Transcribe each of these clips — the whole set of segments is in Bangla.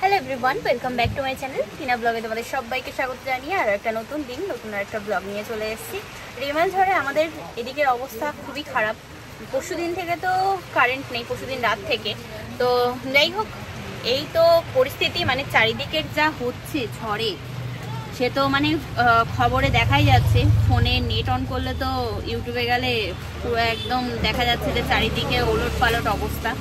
Hello everyone, welcome back to my channel Tina ব্লগে তোমাদের সবাইকে স্বাগত জানিয়ে আর একটা নতুন দিন নতুন একটা ব্লগ নিয়ে চলে এসেছি। রিমাল ঝড়ে আমাদের এদিকের অবস্থা খুবই খারাপ। পরশুদিন থেকে তো কারেন্ট নেই, পরশুদিন রাত থেকে। তো যাই হোক, এই তো পরিস্থিতি, মানে চারিদিকের যা হচ্ছে ঝড়ে, সে তো মানে খবরে দেখাই যাচ্ছে। ফোনে নেট অন করলে তো ইউটিউবে গেলে পুরো একদম দেখা যাচ্ছে যে চারিদিকে ওলট পালট অবস্থা।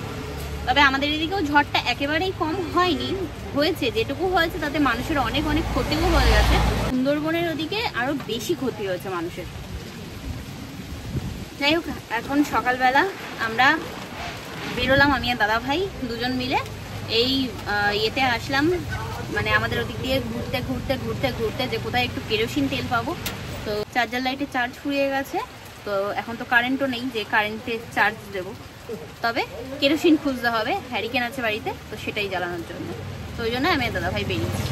তবে আমাদের এদিকেও ঝড়টা একেবারেই কম হয়নি, হয়েছে যেটুকু হয়েছে তাতে মানুষের অনেক অনেক ক্ষতিও হয়ে গেছে। সুন্দরবনের ওদিকে আরো বেশি ক্ষতি হয়েছে মানুষের। যাই হোক, এখন সকালবেলা আমরা বেরোলাম, আমি আর দাদা ভাই দুজন মিলে এই ইয়েতে আসলাম, মানে আমাদের ওদিক দিয়ে ঘুরতে ঘুরতে ঘুরতে ঘুরতে যে কোথায় একটু কেরোসিন তেল পাবো। তো চার্জার লাইটে চার্জ ফুরিয়ে গেছে, তো এখন তো কারেন্টও নেই যে কারেন্টে চার্জ দেবো। তবে কেরোসিন খুঁজতে হবে, হ্যারিকেন আছে বাড়িতে, তো সেটাই জ্বালানোর জন্য। তো ওই জন্য আমি দাদা ভাই বেরিয়েছি।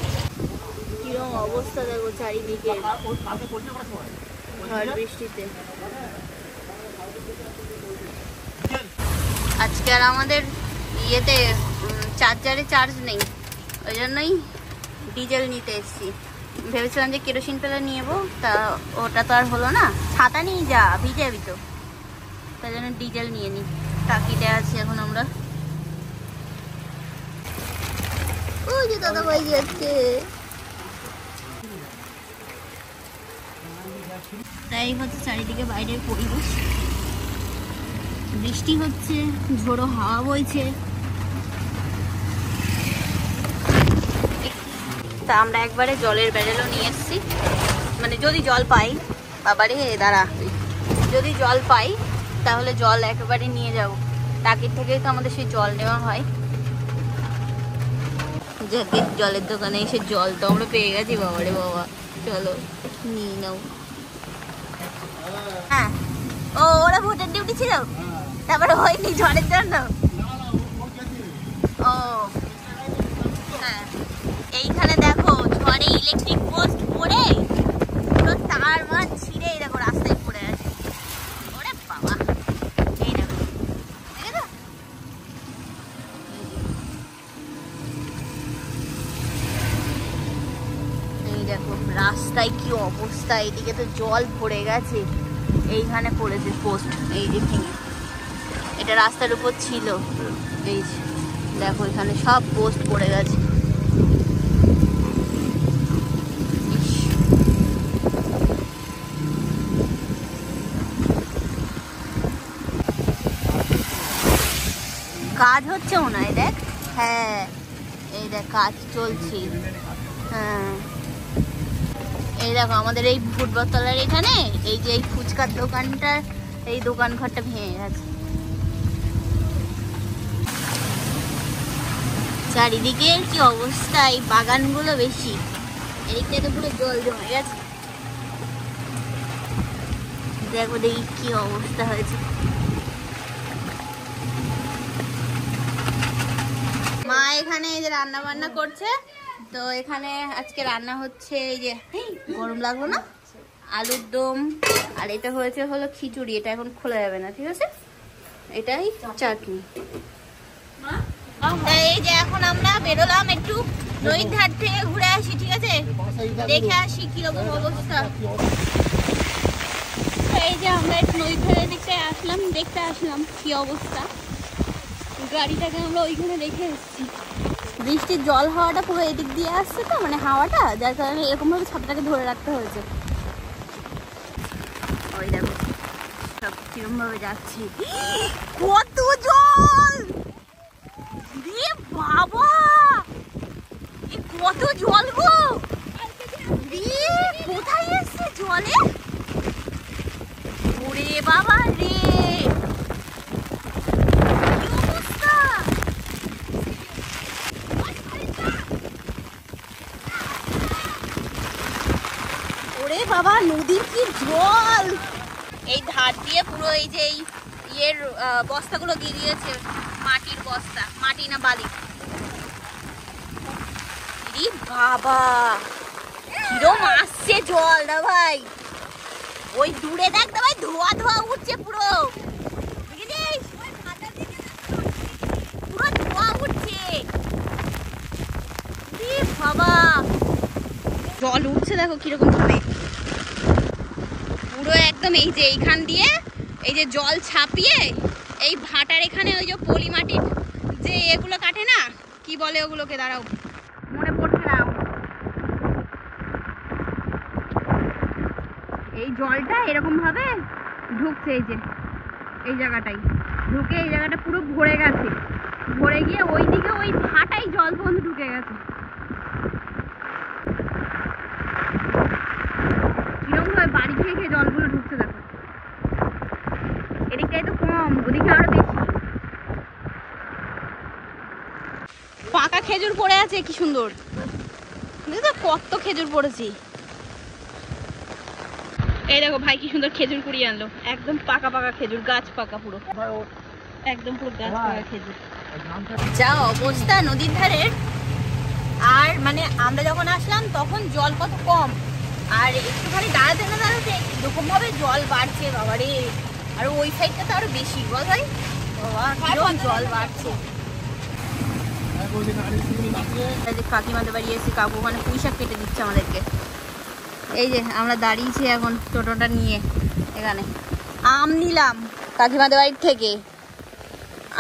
কিরকম অবস্থা দেখো চারিদিকে ঝড় বৃষ্টিতে। আজকে আর আমাদের ইয়েতে চার্জারে চার্জ নেই, ওই জন্যই ডিজেল নিতে এসেছি। ভেবেছিলাম যে কেরোসিন তেলে নিয়ে যাবো, তা ওটা তো আর হলো না। ছাতা নিয়ে যা, ভিজে যাবি তো, তাই জন্য ডিজেল নিয়ে নিই। টাকিতে আছি এখন আমরা। ওই যে দাদা ভাই যাচ্ছে। তাই হচ্ছে চারিদিকে বাইরের পরিবেশ, বৃষ্টি হচ্ছে, ঝোড়ো হাওয়া বইছে। তা আমরা একবারে জলের ব্যারেলও নিয়ে এসেছি, মানে যদি জল পাই। বাবারে দাঁড়া, যদি জল পাই তাহলে জল একেবারে নিয়ে যাব। টাকির থেকেই তো আমাদের সেই জল নেওয়া হয়। যাকে জলের দোকানে এসে জল তো আমরা পেয়ে গেছি। বাবারে বাবা, চলো নিয়ে নাও। হ্যাঁ, ও ওরা ভোটের ডিউটি ছিল, তারপরে হয়নি ঝড়ের জন্য। ও হ্যাঁ, এইখানে দেখো ঝড়ে ইলেকট্রিক পোস্ট পড়ে পুরো তার মাছ ছিঁড়ে দেখো রাস্তায় পড়ে আছে। ওরে বাবা, এই দেখো, দেখেছো? এই দেখো রাস্তায় কি অবস্থা, এইদিকে তো জল পড়ে গেছে। এইখানে পড়েছে পোস্ট, এই যে ভেঙে, এটা রাস্তার উপর ছিল। এই যে দেখো এখানে সব পোস্ট পড়ে গেছে। কাজ হচ্ছে মনে হয়, দেখ। হ্যাঁ, এই দেখ কাজ চলছে। হ্যাঁ, এই দেখো আমাদের এই ফুটবল তলার এখানে এই যে এই ফুচকার দোকানটার এই দোকান ঘরটা ভেঙে গেছে। চারিদিকে কি অবস্থা, এই বাগানগুলো বেশি, এদিকটা তো পুরো জল জমে গেছে। দেখো দেখি কি অবস্থা হয়েছে। মা এখানে এই যে রান্না বান্না করছে। তো এখানে আজকে রান্না হচ্ছে এই যে, গরম লাগলো না, আলুর দম, আর এটা হয়েছে হলো খিচুড়ি। এটা এখন খোলা যাবে না, ঠিক আছে? এটাই চাটনি। এই যে এখন আমরা বেরোলাম একটু নদীর ধার থেকে ঘুরে আসি, ঠিক আছে? দেখে আসি কিরকম অবস্থা। এই যে আমরা একটু নদীর ধারের দিকটায় আসলাম, দেখতে আসলাম কি অবস্থা। গাড়িটাকে আমরা ওইখানে রেখে এসেছি। বৃষ্টির জল হাওয়াটা পুরো এদিক দিয়ে আসছে তো, মানে হাওয়াটা, যার কারণে এরকম ভাবে ছাতাটাকে ধরে রাখতে হয়েছে। ওই দেখো সব কিরকম ভাবে যাচ্ছে, কত জল রে বাবা, কত জল গো রে, কোথায় এসছে জলে? ওরে বাবা রে, বাবা নদীর কি জল! এই ধার দিয়ে পুরো এই যে ইয়ের বস্তাগুলো দিয়ে দিয়েছে, মাটির বস্তা, মাটি না বালি। বাবা কিরম আসছে জল না ভাই, ওই দূরে দেখ না ভাই, ধোয়া ধোয়া উঠছে পুরো, পুরো ধোয়া উঠছে। বাবা জল উঠছে দেখো কিরকম ভাবে, পুরো একদম এই যে এইখান দিয়ে এই যে জল ছাপিয়ে এই ভাটার এখানে ওই যে পলি মাটির যে এগুলো কাটে না, কি বলে ওগুলোকে, দাঁড়াও মনে পড়ছে না, এই জলটা এরকম ভাবে ঢুকছে এই যে এই জায়গাটাই ঢুকে এই জায়গাটা পুরো ভরে গেছে, ভরে গিয়ে ওইদিকে ওই ভাটাই জল পর্যন্ত ঢুকে গেছে। কিরকম ভাবে বাড়ি থেকে জলগুলো ঢুকছে দেখো, এদিকটাই তো কম, ওদিকে আরো বেশি। পাকা খেজুর পড়ে আছে, কি সুন্দর, কত খেজুর পড়েছি। এই দেখো ভাই কি সুন্দর খেজুর কুড়িয়ে আনলো, একদম পাকা পাকা খেজুর, গাছ পাকা পুরো, একদম পুরো গাছ পাকা খেজুর। যা অবস্থা নদীর ধারের, আর মানে আমরা যখন আসলাম তখন জল কত কম, আর একটুখানি দাঁড়াতে না দাঁড়াতে এরকম ভাবে জল বাড়ছে বাবারে, আর ওই সাইডটা তো আরো বেশি বল ভাই, জল বাড়ছে। কাকিমাদের বাড়ি এসে কাকু মানে পুঁই শাক কেটে দিচ্ছে আমাদেরকে। এই যে আমরা দাঁড়িয়েছি এখন টোটোটা নিয়ে, এখানে আম নিলাম কাকিমাদের বাড়ির থেকে,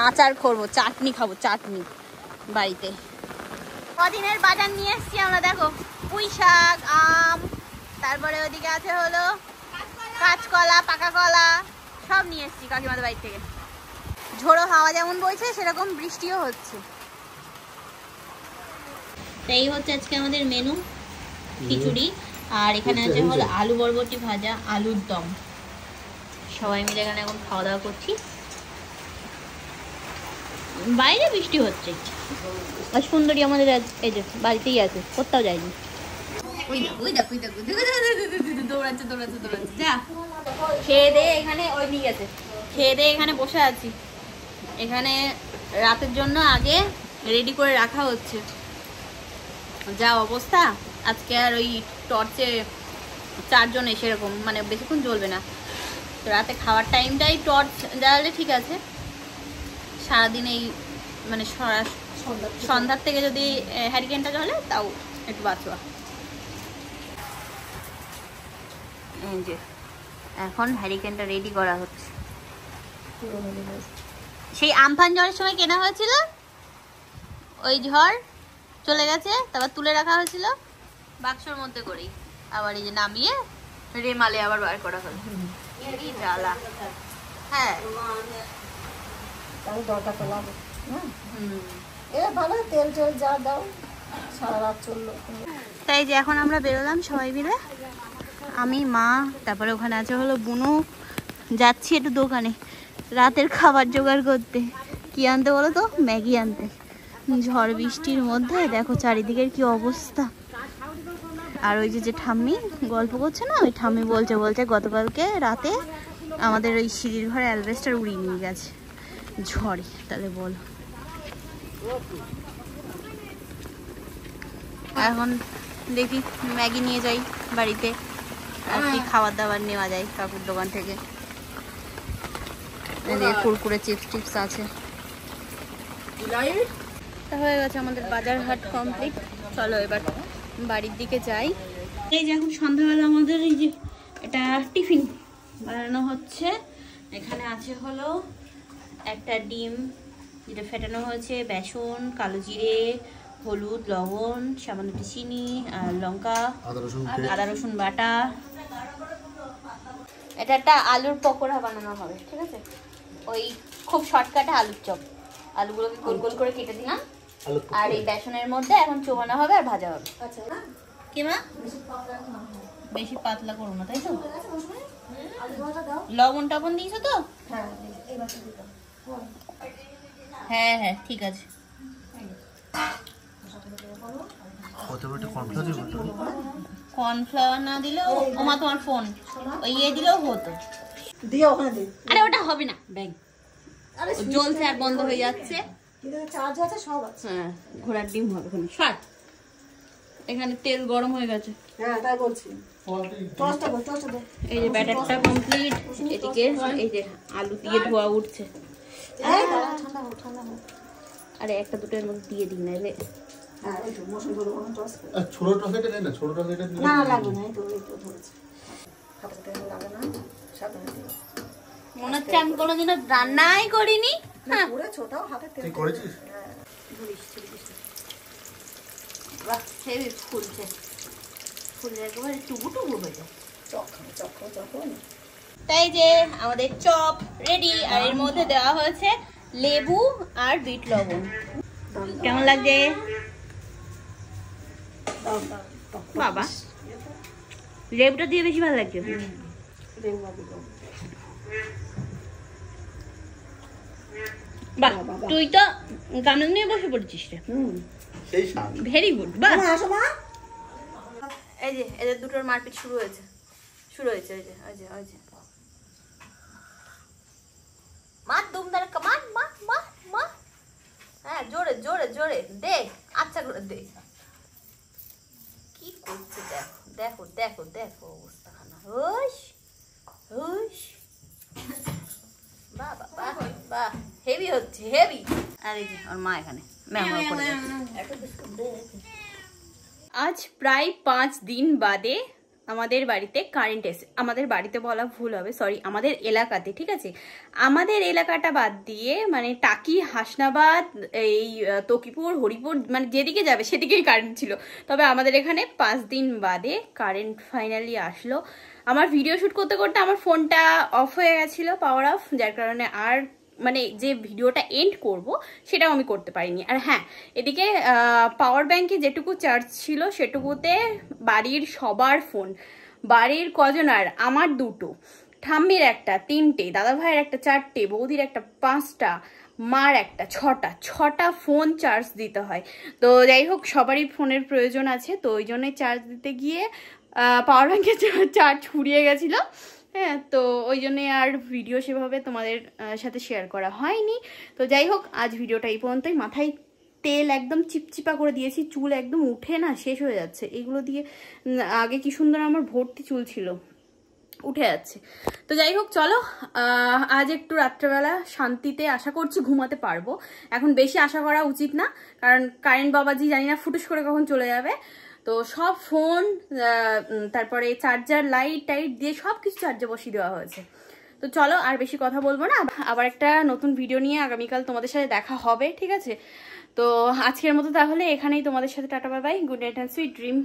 আচার করবো, চাটনি খাবো, চাটনি বাড়িতে। কদিনের বাজার নিয়ে এসছি আমরা, দেখো পুঁই শাক, আম, তারপরে ওদিকে আছে হলো কাঁচকলা, পাকা কলা, সব নিয়ে এসছি কাকিমাদের বাড়ি থেকে। ঝোড়ো হাওয়া যেমন বইছে সেরকম বৃষ্টিও হচ্ছে। এই হচ্ছে আজকে আমাদের মেনু, খিচুড়ি, আর এখানে আছে হলো আলু বরবটি ভাজা, আলুর দম। সবাই মিলে এখানে এখন খাওয়া দাওয়া করছি। বাইরে বৃষ্টি হচ্ছে, আর সুন্দরী আমাদের এই যে বাড়িতেই আছে, কোথাও যায়নি। দৌড়াচ্ছে দৌড়াচ্ছে দৌড়াচ্ছে, যা খেয়ে দিয়ে এখানে ওই নিয়ে গেছে, খেয়ে দিয়ে এখানে বসে আছি। এখানে রাতের জন্য আগে রেডি করে রাখা হচ্ছে। যা অবস্থা আজকে, আর ওই টর্চে চারজনে সেরকম মানে বেশিক্ষণ জ্বলবে না, তো রাতে খাওয়ার টাইমটাই টর্চ জ্বালালে ঠিক আছে, সারাদিন এই মানে সন্ধ্যার থেকে যদি হ্যারিকেনটা জ্বলে তাও একটু বাঁচবা। এই যে এখন হ্যারিকেনটা রেডি করা হচ্ছে, সেই আমফান ঝড়ের সময় কেনা হয়েছিল, ওই ঝড় চলে গেছে, তারপর তুলে রাখা হয়েছিল বাক্সর মধ্যে করেই, আবার এই যে নামিয়ে রেমালে আবার বার করা হলো। কি জ্বালা। হ্যাঁ দরকার তো লাগে, এরা ভালো তেল টেল যা দাও সারা রাত চললো। তাই যে এখন আমরা বেরোলাম সবাই মিলে, আমি, মা, তারপরে ওখানে আছে হলো বুনু, যাচ্ছি একটু দোকানে রাতের খাবার জোগাড় করতে। কি আনতে বলো তো? ম্যাগি আনতে। ঝড় বৃষ্টির মধ্যে দেখো চারিদিকের কি অবস্থা। আর ওই যে ঠাম্মি গল্প করছে না, ওই ঠাম্মি বলছে গতকালকে রাতে আমাদের ওই সিঁড়ির ঘরে অ্যালবেস্টার উড়িয়ে নিয়ে গেছে ঝড়ে। তাহলে বলো, এখন দেখি ম্যাগি নিয়ে যাই বাড়িতে, আর কি খাবার দাবার নেওয়া যায় কাকুর দোকান থেকে। কুরকুরে চিপস টিপস আছে। হয়ে গেছে আমাদের বাজার হাট কমপ্লিট। চলো এবার বাড়ির দিকে যাই। এই যে এখন সন্ধ্যাবেলা আমাদের এই যে এটা টিফিন বানানো হচ্ছে। এখানে আছে হলো একটা ডিম যেটা ফেটানো হয়েছে, বেসন, কালো জিরে, হলুদ, লবণ, সামান্য একটু চিনি, আর লঙ্কা, আদা রসুন বাটা। এটা একটা আলুর পকোড়া বানানো হবে, ঠিক আছে? ওই খুব শর্টকাটে আলুর চপ, আলুগুলোকে গোল গোল করে কেটে দিলাম, আর এই বেসনের মধ্যে এখন চোবানো হবে আর ভাজা হবে। কি মা? বেশি পাতলা করো না, তাই তো? লবণ টবণ দিয়েছো তো? হ্যাঁ হ্যাঁ ঠিক আছে। কর্নফ্লাওয়ার না দিলেও, ওমা তোমার ফোন, ওই ইয়ে দিলেও হতো। আরে ওটা হবে না, ব্যাগ জ্বলছে আর বন্ধ হয়ে যাচ্ছে। হ্যাঁ ঘোড়ার ডিম হবে। এখানে তেল গরম হয়ে গেছে। এই যে ব্যাটারটা কমপ্লিট। এদিকে এই যে আলু দিয়ে ধোয়া উঠছে। আরে একটা দুটো এর মধ্যে দিয়ে দিই, নাইলে হ্যাঁ ওই তো মশলা করে টস করে। ছোট টসেটা নেই না, ছোট টসেটা না লাগবে না, এই তো ধরেছে। হাতে তেল লাগে না, সাবধানে দিও। মনে হচ্ছে আমি কোনোদিনও রান্নাই করিনি। হ্যাঁ পুরো ছোটাও হাতে তেল। তুই করেছিস? হ্যাঁ বাহ হেভি ফুলছে, ফুলে একেবারে টুবু টুবু হয়ে যায়। চখন তাই যে আমাদের চপ রেডি, আর এর মধ্যে দেওয়া হয়েছে লেবু আর বিট লবণ। কেমন লাগছে বাবা? লেবুটা দিয়ে বেশি ভালো লাগছে। বাহ, তুই তো গামলা নিয়ে বসে পড়েছিস রে। সেই শান। Very good. বাহ, আসো মা। এই যে এদের দুটোর মারপিট শুরু হয়েছে। ওই যে মার দুম দাঁড়া, মার মা মা মা। হ্যাঁ জোরে জোরে জোরে দে, আচ্ছা করে দে। কি করছে দেখো দেখো দেখো দেখো অবস্থা খানা। হুশ হুশ, বাহ বাহ বাহ বাহ, হেভি হচ্ছে হেভি। আর এই যে ওর মা এখানে ম্যাম করে যাচ্ছে। আজ প্রায় 5 দিন বাদে আমাদের বাড়িতে কারেন্ট এসে, আমাদের বাড়িতে বলা ভুল হবে, সরি আমাদের এলাকাতে, ঠিক আছে? আমাদের এলাকাটা বাদ দিয়ে মানে টাকি, হাসনাবাদ, এই তকিপুর, হরিপুর, মানে যেদিকে যাবে সেদিকেই কারেন্ট ছিল। তবে আমাদের এখানে 5 দিন বাদে কারেন্ট ফাইনালি আসলো। আমার ভিডিও শ্যুট করতে করতে আমার ফোনটা অফ হয়ে গেছিলো, পাওয়ার অফ, যার কারণে আর মানে যে ভিডিওটা এন্ড করব সেটাও আমি করতে পারিনি। আর হ্যাঁ, এদিকে পাওয়ার ব্যাংকে যেটুকু চার্জ ছিল সেটুকুতে বাড়ির সবার ফোন, বাড়ির কজন, আর আমার 2টো, ঠাম্মির একটা 3টে, দাদা ভাইয়ের একটা 4টে, বৌদির একটা 5টা, মার একটা 6টা ফোন চার্জ দিতে হয়। তো যাই হোক, সবারই ফোনের প্রয়োজন আছে, তো ওই জন্যে চার্জ দিতে গিয়ে পাওয়ার ব্যাংকের চার্জ ফুরিয়ে গেছিলো। হ্যাঁ, তো ওই জন্যে আর ভিডিও সেভাবে তোমাদের সাথে শেয়ার করা হয়নি। তো যাই হোক, আজ ভিডিওটা এই পর্যন্তই। মাথায় তেল একদম চিপচিপা করে দিয়েছি, চুল একদম উঠে না শেষ হয়ে যাচ্ছে। এগুলো দিয়ে আগে কি সুন্দর আমার ভর্তি চুল ছিল, উঠে যাচ্ছে। তো যাই হোক, চলো আজ একটু রাত্রেবেলা শান্তিতে আশা করছি ঘুমাতে পারবো। এখন বেশি আশা করা উচিত না, কারণ কারেন্ট বাবাজি জানি না ফুটুস করে কখন চলে যাবে। তো সব ফোন, তারপরে চার্জার, লাইট টাইট দিয়ে সব কিছু চার্জে বসিয়ে দেওয়া হয়েছে। তো চলো আর বেশি কথা বলবো না, আবার একটা নতুন ভিডিও নিয়ে আগামীকাল তোমাদের সাথে দেখা হবে, ঠিক আছে? তো আজকের মতো তাহলে এখানেই তোমাদের সাথে tata bye bye, good night and sweet dream.